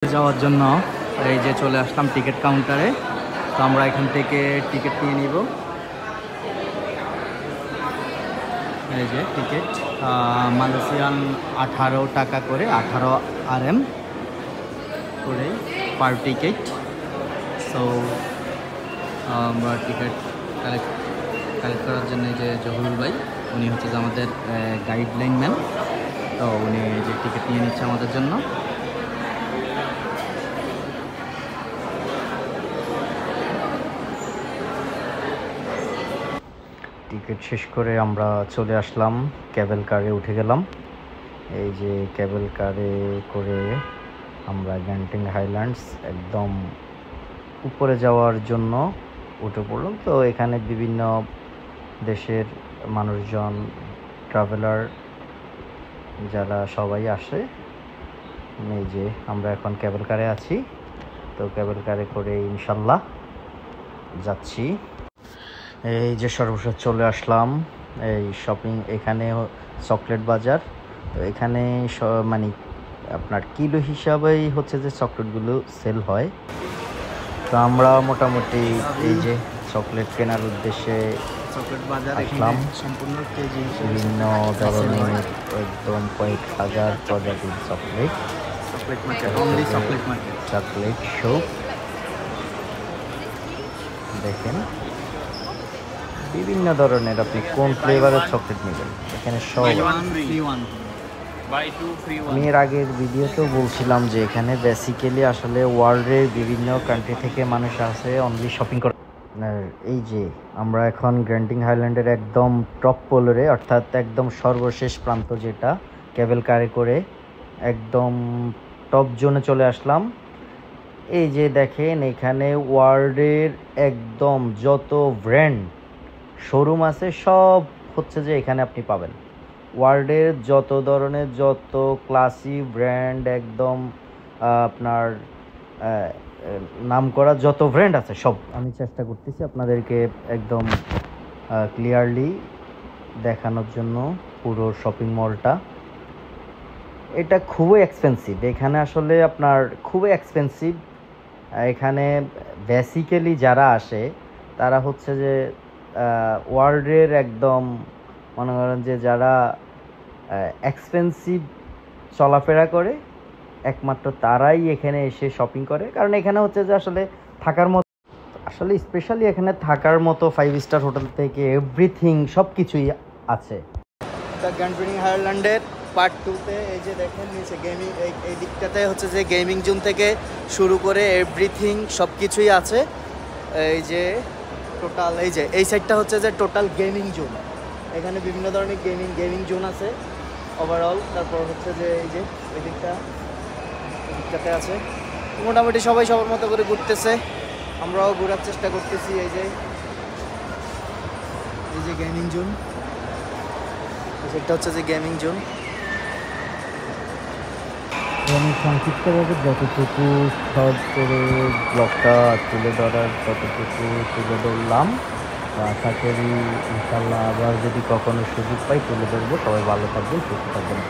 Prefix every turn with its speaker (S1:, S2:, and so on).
S1: যাওয়ার জন্য এই যে চলে আসলাম টিকিট কাউন্টারে। তো আমরা এখান থেকে টিকিট নিয়ে নিব। এই যে টিকিট মালয়েশিয়ান 18 টাকা করে, 18 RM করে পার টিকিট। সো আমরা টিকিট কালেক্ট করার জন্য যে জহুরুল ভাই, উনি হচ্ছে যে আমাদের গাইডলাইন ম্যান। তো উনি যে টিকিট নিয়ে নিচ্ছে আমাদের জন্য। টিকিট শেষ করে আমরা চলে আসলাম, ক্যাবেল কারে উঠে গেলাম। এই যে ক্যাবেল কারে করে আমরা গ্যান্টিং হাইল্যান্ডস একদম উপরে যাওয়ার জন্য উঠে পড়লাম। তো এখানে বিভিন্ন দেশের মানুষজন, ট্রাভেলার যারা সবাই আসে। এই যে আমরা এখন ক্যাবেল কারে আছি। তো ক্যাবেল কারে করে ইনশাল্লাহ যাচ্ছি। এই যে সর্বশেষ চলে আসলাম এই শপিং, এখানে চকলেট বাজার। তো এখানে মানে আপনার কিলো হিসাবেই হচ্ছে যে চকলেটগুলো সেল হয়। তো আমরা মোটামুটি এই যে চকলেট কেনার উদ্দেশ্যে চকলেট বাজার আসলাম। সম্পূর্ণ কেজি বিভিন্ন ধরনের একদম কয়েক হাজার প্রজাতির chocolate market, only chocolate market, chocolate shop. দেখেন বিভিন্ন ধরনের, আপনি কোন ফ্লেভারের চকলেট নেবেন এখানে সব। আমি এর আগের ভিডিওতেও বলছিলাম যে এখানে বেসিক্যালি আসলে ওয়ার্ল্ডের বিভিন্ন কান্ট্রি থেকে মানুষ আসে অনলি শপিং করে। এই যে আমরা এখন গ্যান্টিং হাইল্যান্ডের একদম টপ পোলরে, অর্থাৎ একদম সর্বশেষ প্রান্ত, যেটা ক্যাবেল কারে করে একদম টপ জোনে চলে আসলাম। এই যে দেখেন এখানে ওয়ার্ল্ডের একদম যত ব্র্যান্ড শোরুম আছে সব হচ্ছে যে এখানে আপনি পাবেন। ওয়ার্ল্ডের যত ধরনের, যত ক্লাসি ব্র্যান্ড, একদম আপনার নাম করা যত ব্র্যান্ড আছে সব আমি চেষ্টা করতেছি আপনাদেরকে একদম ক্লিয়ারলি দেখানোর জন্য। পুরো শপিং মলটা এটা খুবই এক্সপেন্সিভ। এখানে আসলে আপনার খুবই এক্সপেন্সিভ। এখানে বেসিক্যালি যারা আসে তারা হচ্ছে যে ওয়ার্ল্ডের একদম মনে করেন যে যারা এক্সপেন্সিভ চলাফেরা করে একমাত্র তারাই এখানে এসে শপিং করে। কারণ এখানে হচ্ছে যে আসলে থাকার মতো, আসলে স্পেশালি এখানে থাকার মতো 5 স্টার হোটেল থেকে এভরিথিং সব কিছুই আছে। গ্যান্টিং হাইল্যান্ডের পার্ট 2-তে এই যে দেখেন নিচে গেমিং, এই দিকটাতে হচ্ছে যে গেমিং জোন থেকে শুরু করে এভরিথিং সব কিছুই আছে। এই যে টোটাল এই যে এই সাইডটা হচ্ছে যে টোটাল গেমিং জোন। এখানে বিভিন্ন ধরনের গেমিং জোন আছে ওভারঅল। তারপর হচ্ছে যে এই যে এই দিকটাতে আছে। মোটামুটি সবাই সবার মতো করে ঘুরতেছে, আমরাও ঘোরার চেষ্টা করতেছি। এই যে গেমিং জোন, সেটা হচ্ছে যে গেমিং জোন। আমি সংক্ষিপ্তভাবে যতটুকু শর্ট করে ব্লগটা তুলে ধরার ততটুকু তুলে ধরলাম। আশা করি ইনশাল্লাহ আবার যদি কখনো সুযোগ পাই তুলে ধরবো। সবাই ভালো থাকবেন, সুস্থ থাকবেন।